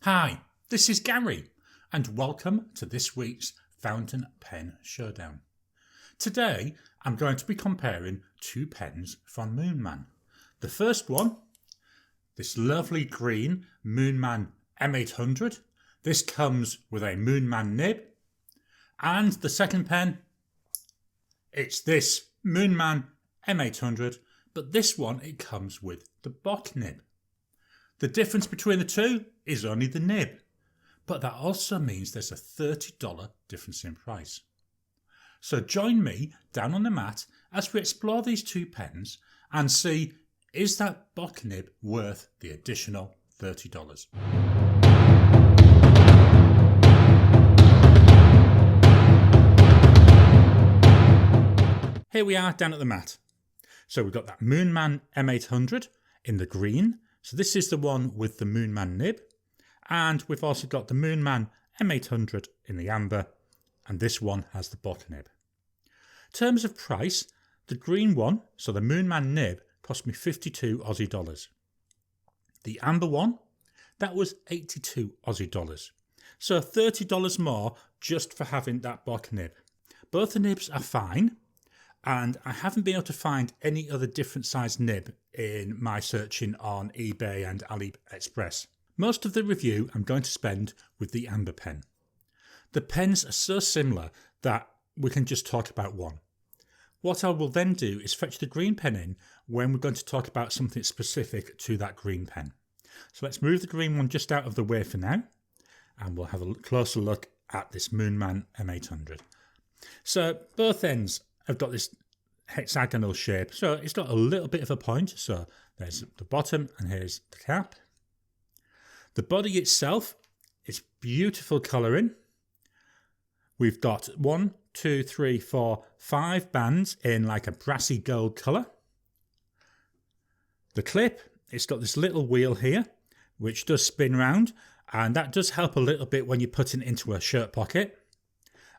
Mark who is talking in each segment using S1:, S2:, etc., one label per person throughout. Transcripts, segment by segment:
S1: Hi, this is Gary, and welcome to this week's Fountain Pen Showdown. Today, I'm going to be comparing two pens from Moonman. The first one, this lovely green Moonman M800. This comes with a Moonman nib. And the second pen, it's this Moonman M800, but this one, it comes with the Bock nib. The difference between the two is only the nib, but that also means there's a $30 difference in price. So join me down on the mat as we explore these two pens and see, is that Bock nib worth the additional $30? Here we are down at the mat. So we've got that Moonman M800 in the green. So this is the one with the Moonman nib, and we've also got the Moonman M800 in the amber, and this one has the Bock nib. In terms of price, the green one, so the Moonman nib, cost me 52 Aussie dollars. The amber one, that was 82 Aussie dollars. So $30 more just for having that Bock nib. Both the nibs are fine, and I haven't been able to find any other different size nib in my searching on eBay and AliExpress. Most of the review I'm going to spend with the amber pen. The pens are so similar that we can just talk about one. What I will then do is fetch the green pen in when we're going to talk about something specific to that green pen. So let's move the green one just out of the way for now, and we'll have a closer look at this Moonman M800. So both ends have got this hexagonal shape, so it's got a little bit of a point. So there's the bottom and here's the cap. The body itself is beautiful colouring. We've got 1, 2, 3, 4, 5 bands in like a brassy gold colour. The clip, it's got this little wheel here which does spin round, and that does help a little bit when you put it into a shirt pocket.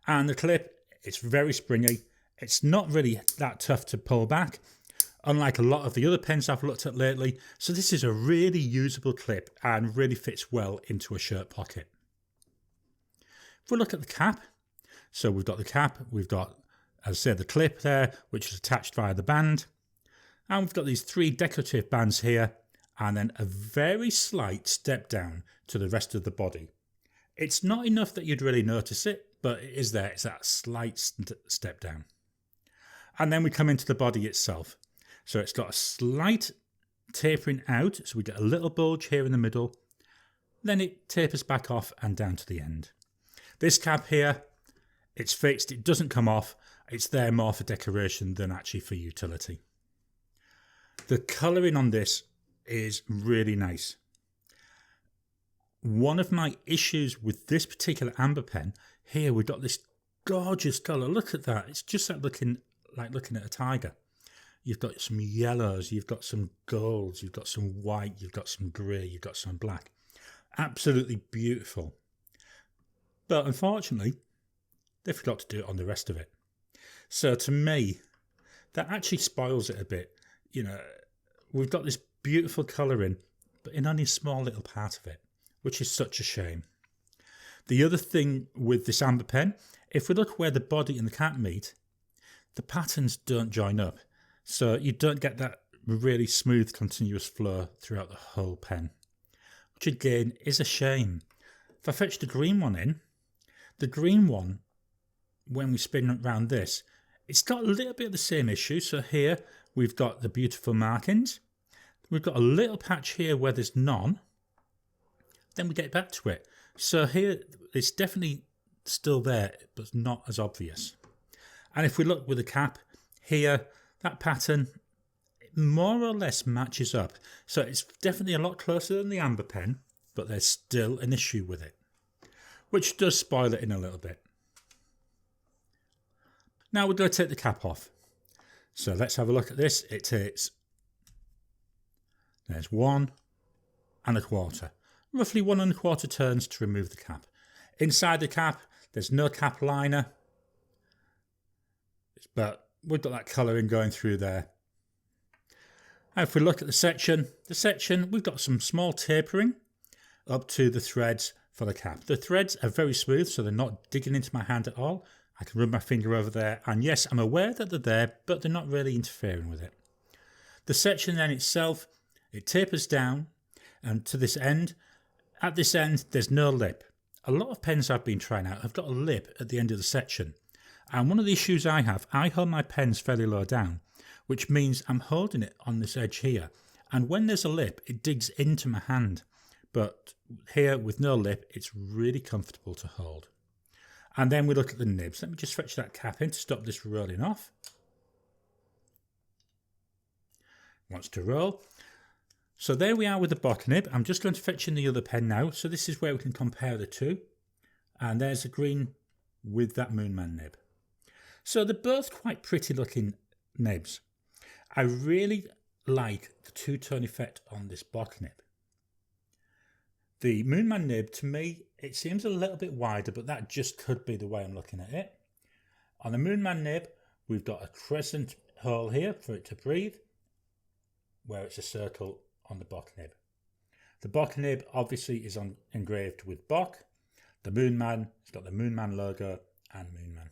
S1: And the clip, it's very springy. It's not really that tough to pull back, unlike a lot of the other pens I've looked at lately. So this is a really usable clip and really fits well into a shirt pocket. If we look at the cap, so we've got the cap, we've got, as I said, the clip there, which is attached via the band. And we've got these 3 decorative bands here, and then a very slight step down to the rest of the body. It's not enough that you'd really notice it, but it is there. It's that slight step down. And then we come into the body itself. So it's got a slight tapering out. So we get a little bulge here in the middle. Then it tapers back off and down to the end. This cap here, it's fixed. It doesn't come off. It's there more for decoration than actually for utility. The colouring on this is really nice. One of my issues with this particular amber pen, here we've got this gorgeous colour. Look at that. It's just like looking at a tiger. You've got some yellows, you've got some golds, you've got some white, you've got some grey, you've got some black. Absolutely beautiful. But unfortunately, they forgot to do it on the rest of it. So to me, that actually spoils it a bit. You know, we've got this beautiful colouring, but in only a small little part of it, which is such a shame. The other thing with this amber pen, if we look where the body and the cap meet, the patterns don't join up. So you don't get that really smooth continuous flow throughout the whole pen, which again is a shame. If I fetch the green one in, the green one, when we spin around this, it's got a little bit of the same issue. So here we've got the beautiful markings. We've got a little patch here where there's none. Then we get back to it. So here it's definitely still there, but not as obvious. And if we look with the cap here, that pattern more or less matches up. So it's definitely a lot closer than the amber pen, but there's still an issue with it, which does spoil it in a little bit. Now we're going to take the cap off. So let's have a look at this. It takes, there's 1 1/4. Roughly 1 1/4 turns to remove the cap. Inside the cap, there's no cap liner, but we've got that colouring going through there. And if we look at the section, we've got some small tapering up to the threads for the cap. The threads are very smooth, so they're not digging into my hand at all. I can rub my finger over there, and yes, I'm aware that they're there, but they're not really interfering with it. The section then itself, it tapers down and to this end. At this end, there's no lip. A lot of pens I've been trying out have got a lip at the end of the section. And one of the issues I have, I hold my pens fairly low down, which means I'm holding it on this edge here. And when there's a lip, it digs into my hand. But here, with no lip, it's really comfortable to hold. And then we look at the nibs. Let me just stretch that cap in to stop this rolling off. Wants to roll. So there we are with the Bock nib. I'm just going to fetch in the other pen now. So this is where we can compare the two. And there's the green with that Moonman nib. So they're both quite pretty looking nibs. I really like the two-tone effect on this Bock nib. The Moonman nib, to me, it seems a little bit wider, but that just could be the way I'm looking at it. On the Moonman nib, we've got a crescent hole here for it to breathe, where it's a circle on the Bock nib. The Bock nib obviously is engraved with Bock. The Moonman, it's got the Moonman logo and Moonman.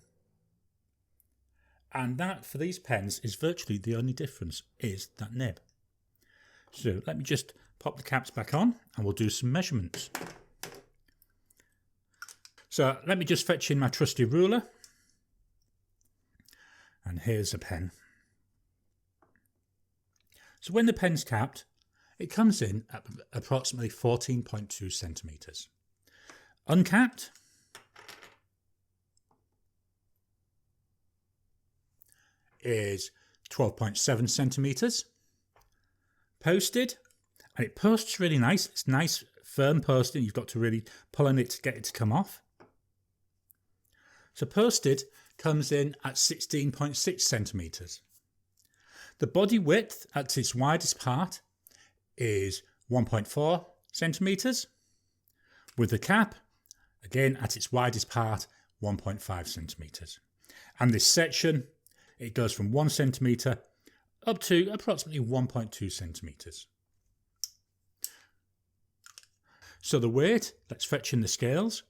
S1: And that, for these pens, is virtually the only difference, is that nib. So let me just pop the caps back on and we'll do some measurements. So let me just fetch in my trusty ruler. And here's a pen. So when the pen's capped, it comes in at approximately 14.2 centimetres. Uncapped, is 12.7 centimetres. Posted, and it posts really nice. It's nice, firm posting. You've got to really pull on it to get it to come off. So posted comes in at 16.6 centimetres. The body width at its widest part is 1.4 centimetres. With the cap, again at its widest part, 1.5 centimetres. And this section, it goes from 1 centimetre up to approximately 1.2 centimetres. So the weight, let's fetch in the scales.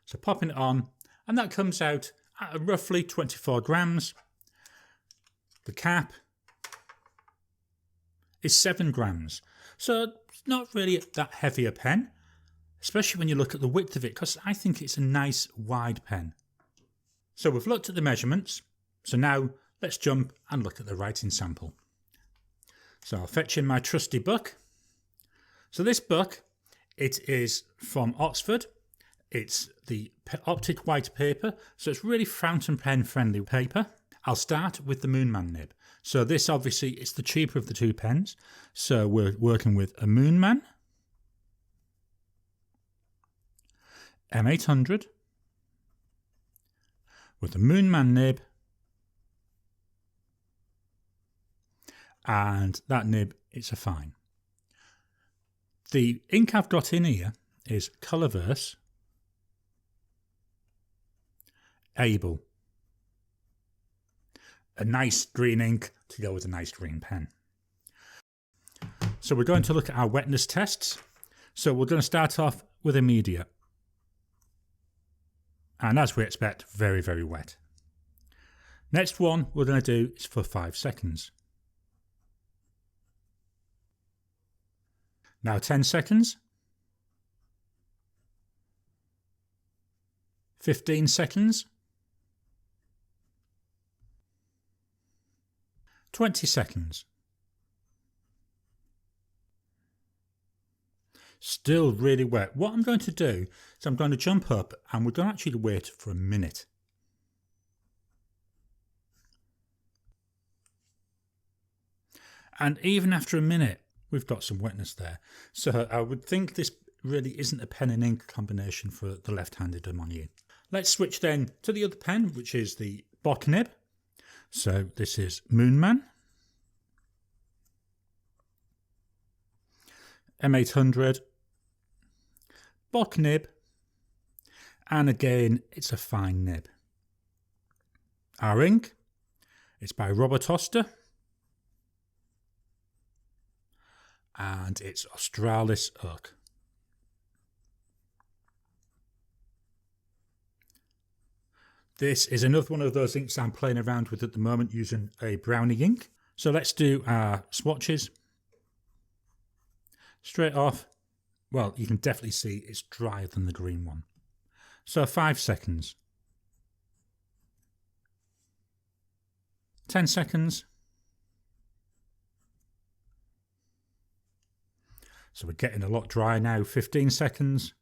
S1: So popping it on, and that comes out at roughly 24 grams. The cap is 7 grams. So it's not really that heavy a pen, especially when you look at the width of it, because I think it's a nice wide pen. So we've looked at the measurements. So now let's jump and look at the writing sample. So I'll fetch in my trusty book. So this book, it is from Oxford. It's the optic white paper, so it's really fountain pen friendly paper. I'll start with the Moonman nib. So this obviously is the cheaper of the two pens. So we're working with a Moonman M800 with a Moonman nib, and that nib, it's a fine. The ink I've got in here is Colorverse Able. A nice green ink to go with a nice green pen. So we're going to look at our wetness tests. So we're going to start off with immediate. And as we expect, very, very wet. Next one we're going to do is for 5 seconds. Now 10 seconds. 15 seconds. 20 seconds. Still really wet. What I'm going to do is I'm going to jump up and we're going to actually wait for a minute. And even after a minute, we've got some wetness there. So I would think this really isn't a pen and ink combination for the left-handed among you. Let's switch then to the other pen, which is the Bock nib. So this is Moonman M800, Bock nib, and again it's a fine nib. Our ink, it's by Robert Oster and it's Australis Oak. This is another one of those inks I'm playing around with at the moment using a brownie ink. So let's do our swatches. Straight off, well, you can definitely see it's drier than the green one. So 5 seconds. 10 seconds. So we're getting a lot drier now. 15 seconds.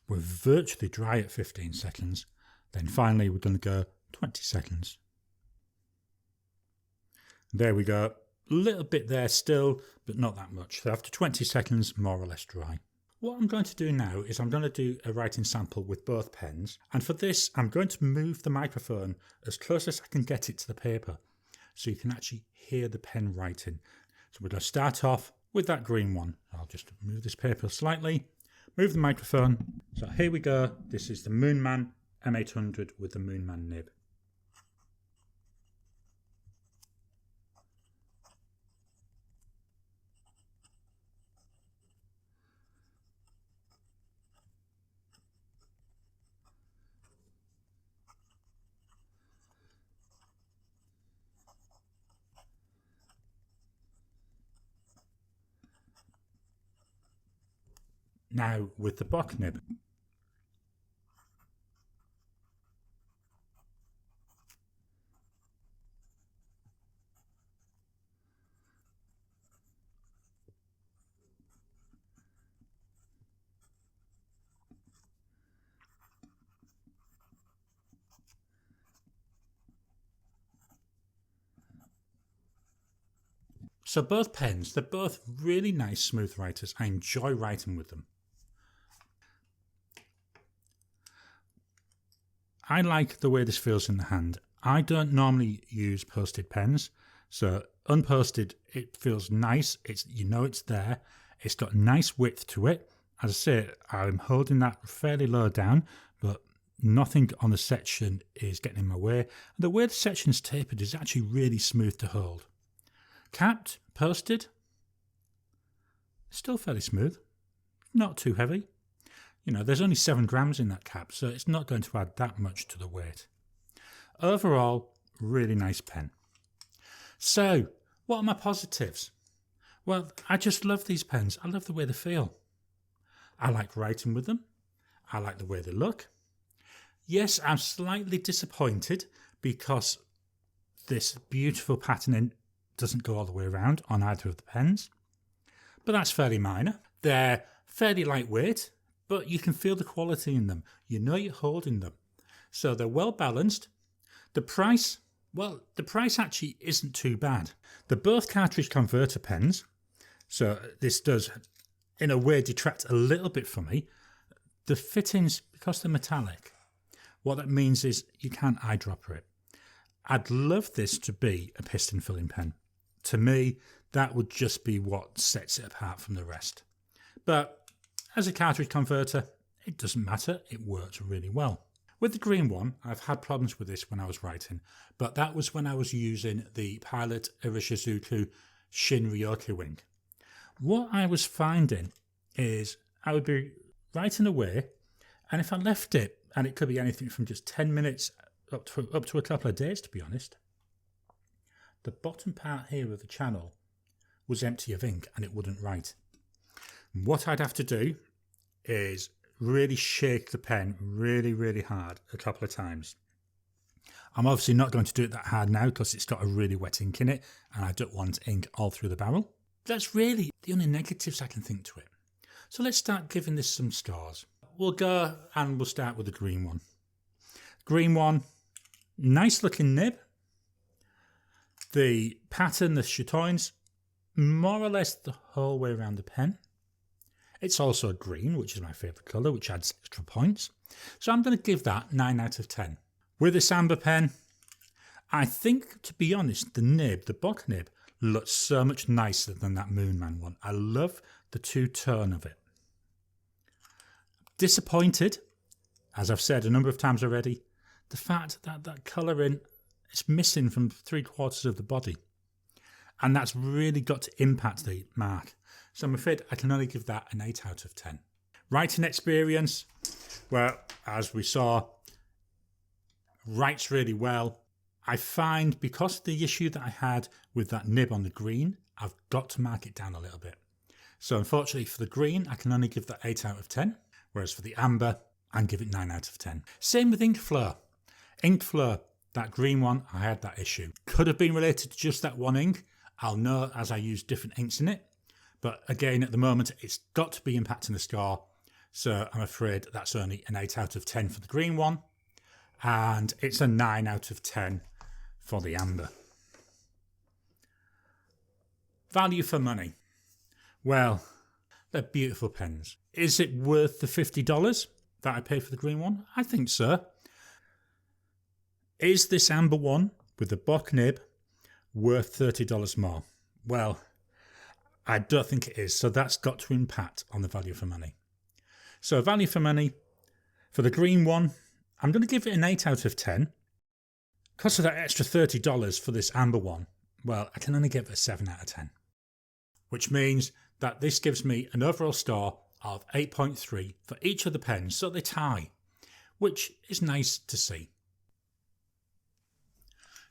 S1: We're virtually dry at 15 seconds. Then finally we're going to go 20 seconds. There we go. A little bit there still, but not that much. So after 20 seconds, more or less dry. What I'm going to do now is I'm going to do a writing sample with both pens. And for this, I'm going to move the microphone as close as I can get it to the paper, so you can actually hear the pen writing. So we're going to start off with that green one. I'll just move this paper slightly, move the microphone. So here we go. This is the Moonman M800 with the Moonman nib. Now with the Bock nib. So both pens, they're both really nice smooth writers. I enjoy writing with them. I like the way this feels in the hand. I don't normally use posted pens, so unposted it feels nice. You know it's there. It's got nice width to it. As I say, I'm holding that fairly low down, but nothing on the section is getting in my way. And the way the section's tapered is actually really smooth to hold. Capped, posted, still fairly smooth, not too heavy. You know, there's only 7 grams in that cap, so it's not going to add that much to the weight. Overall, really nice pen. So, what are my positives? Well, I just love these pens. I love the way they feel. I like writing with them. I like the way they look. Yes, I'm slightly disappointed because this beautiful patterning doesn't go all the way around on either of the pens. But that's fairly minor. They're fairly lightweight, but you can feel the quality in them. You know you're holding them. So they're well balanced. The price, well, the price actually isn't too bad. They're both cartridge converter pens. So this does, in a way, detract a little bit from me. The fittings, because they're metallic, what that means is you can't eyedropper it. I'd love this to be a piston filling pen. To me, that would just be what sets it apart from the rest. But as a cartridge converter, it doesn't matter, it works really well. With the green one, I've had problems with this when I was writing, but that was when I was using the Pilot Irishizuku Shin Ryoku ink. What I was finding is I would be writing away, and if I left it, and it could be anything from just 10 minutes up to a couple of days, to be honest, the bottom part here of the channel was empty of ink and it wouldn't write. What I'd have to do is really shake the pen really hard a couple of times. I'm obviously not going to do it that hard now because it's got a really wet ink in it and I don't want ink all through the barrel. That's really the only negatives I can think to it. So let's start giving this some scores. We'll go and we'll start with the green one. Green one, nice looking nib. The pattern, the chatoins, more or less the whole way around the pen. It's also green, which is my favourite colour, which adds extra points. So I'm going to give that 9 out of 10. With this amber pen, I think, to be honest, the nib, the Bock nib, looks so much nicer than that Moonman one. I love the two-tone of it. Disappointed, as I've said a number of times already, the fact that that colouring is missing from 3/4 of the body. And that's really got to impact the mark. So I'm afraid I can only give that an 8 out of 10. Writing experience, well, as we saw, writes really well. I find because of the issue that I had with that nib on the green, I've got to mark it down a little bit. So unfortunately for the green, I can only give that 8 out of 10. Whereas for the amber, I can give it 9 out of 10. Same with ink flow. Ink flow, that green one, I had that issue. Could have been related to just that one ink. I'll know as I use different inks in it. But again, at the moment, it's got to be impacting the score. So I'm afraid that's only an 8 out of 10 for the green one. And it's a 9 out of 10 for the amber. Value for money. Well, they're beautiful pens. Is it worth the $50 that I paid for the green one? I think so. Is this amber one with the Bock nib worth $30 more? Well, I don't think it is. So that's got to impact on the value for money. So value for money for the green one, I'm going to give it an 8 out of 10. Because of that extra $30 for this amber one, well, I can only give it a 7 out of 10. Which means that this gives me an overall score of 8.3 for each of the pens, so they tie, which is nice to see.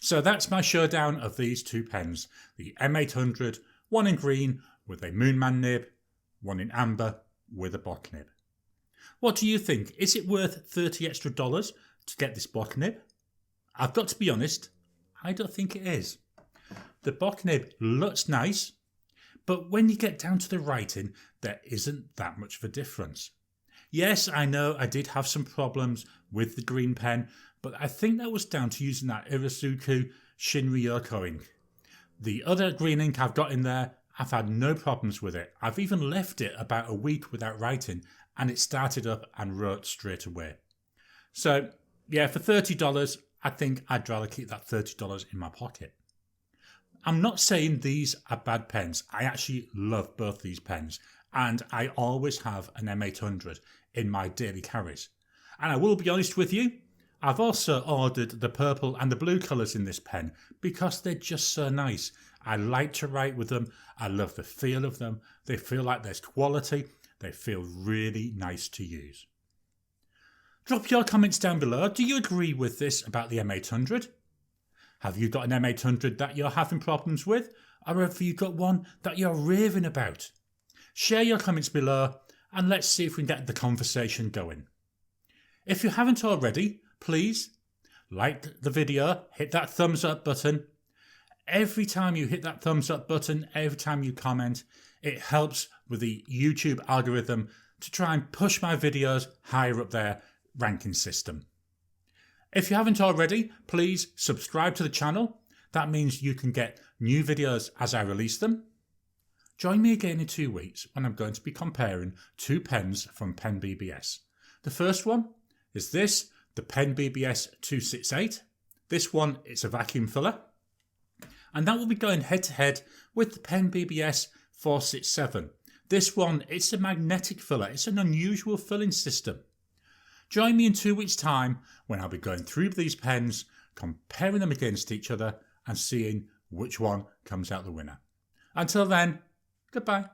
S1: So that's my showdown of these two pens, the M800, one in green with a Moonman nib, one in amber with a Bock nib. What do you think? Is it worth $30 extra to get this Bock nib? I've got to be honest, I don't think it is. The Bock nib looks nice, but when you get down to the writing, there isn't that much of a difference. Yes, I know I did have some problems with the green pen, but I think that was down to using that Irazuku Shinryoko ink. The other green ink I've got in there, I've had no problems with it. I've even left it about a week without writing, and it started up and wrote straight away. So, yeah, for $30, I think I'd rather keep that $30 in my pocket. I'm not saying these are bad pens. I actually love both these pens, and I always have an M800 in my daily carries. And I will be honest with you, I've also ordered the purple and the blue colours in this pen because they're just so nice. I like to write with them. I love the feel of them. They feel like there's quality. They feel really nice to use. Drop your comments down below. Do you agree with this about the M800? Have you got an M800 that you're having problems with? Or have you got one that you're raving about? Share your comments below and let's see if we can get the conversation going. If you haven't already, please like the video, hit that thumbs up button. Every time you hit that thumbs up button, every time you comment, it helps with the YouTube algorithm to try and push my videos higher up their ranking system. If you haven't already, please subscribe to the channel. That means you can get new videos as I release them. Join me again in 2 weeks when I'm going to be comparing two pens from Pen BBS. The first one is this, the Pen BBS 268. This one, it's a vacuum filler. And that will be going head to head with the Pen BBS 467. This one, it's a magnetic filler. It's an unusual filling system. Join me in 2 weeks' time when I'll be going through these pens, comparing them against each other and seeing which one comes out the winner. Until then, goodbye.